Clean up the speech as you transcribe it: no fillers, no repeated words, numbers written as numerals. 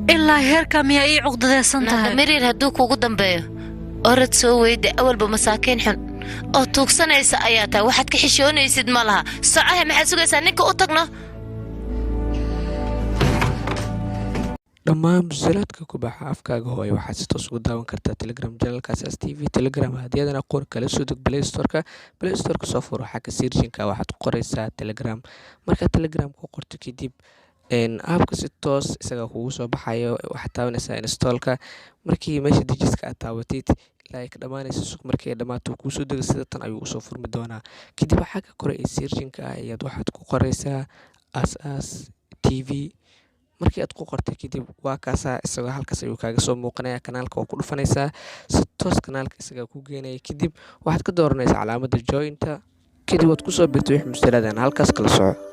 ilaa heerka miyaa ii cuqdadaysan tahay miriir hadduu kugu dambeeyo orad soo weyda awalba masaakiin xun oo tuugsanaysa ayaa tahay waxaad ka xishoonaysid ma laha socahe maxaad sugaysaa ninka u tagno dhammaan musalladka ku baxa afkaaga hooyo waxaad si toos ugu daawan kartaa telegram channelka Asaas TV telegram hadiyadana qoor kala soo deg Play Store-ka soo furo xagga searching-ka waxaad ku qoraysaa telegram marka telegram ku qorto kadib aapka si toos isaga kugu soo baxayo waxaad taabanaysaa install-ka markii meesha dejiska aad taabatid ilaa ay ka dhamaanayso suuq markii ay dhamaato kuu soo dego sida tan ayuu usoo furmi doonaa kadib waxaa ka koray searching-ka ayaad waxaad ku qoraysaa Asaas TV markii aad ku qortay kadib waa kaasaa isagoo halkaas ayuu kaaga soo muuqanaya kanaalka oo ku dhufanaysaa si toos kanaalka isaga ku geenaya kadib waxaad ka dooranaysaa calaamadda jointa kadib waad ku soo birtay wix musalladana halkaas kala soco